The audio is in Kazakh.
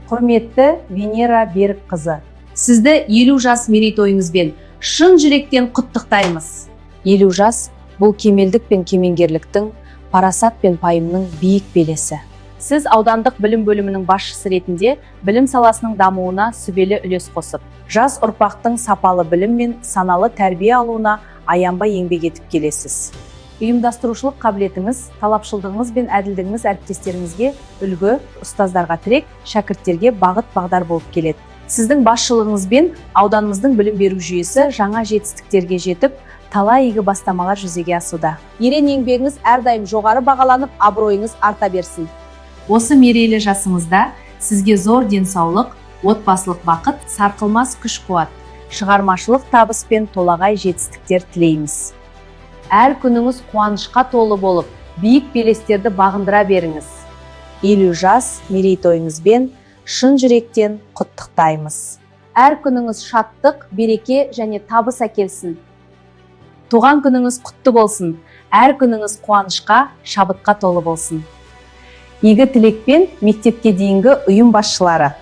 Құрметті Венера Берікқызы, сізді 50 жас мерейтойыңызбен шын жүректен құттықтаймыз. 50 жас бұл кемелдік пен кемеңгерліктің, парасат пен пайымның биік белесі. Сіз аудандық білім бөлімінің басшысы ретінде білім саласының дамуына сүбелі үлес қосып, жас ұрпақтың сапалы білім мен саналы тәрбие алуына аянбай еңбек етіп келесіз. Ұйымдастырушылық қабілетіңіз, талапшылдығыңыз бен әділдігіңіз әріптестеріңізге үлгі, ұстаздарға тірек, шәкірттерге бағыт-бағдар болып келеді. Сіздің басшылығыңызбен ауданымыздың білім беру жүйесі жаңа жетістіктерге жетіп, талай игі бастамалар жүзеге асуда. Ерен еңбегіңіз әрдайым жоғары бағаланып, абыройыңыз арта берсін. Осы мерейлі жасыңызда сізге зор денсаулық, отбасылық бақыт, сарқылмас күш-қуат, шығармашылық табыс пен толағай жетістіктер тілейміз. Әр күніңіз қуанышқа толы болып, биік белестерді бағындыра беріңіз. 50 жас мерейтойыңызбен шын жүректен құттықтаймыз. Әр күніңіз шаттық, береке және табыс әкелсін. Туған күніңіз құтты болсын. Әр күніңіз қуанышқа, шабытқа толы болсын. Игі тілекпен мектепке дейінгі ұйым басшылары.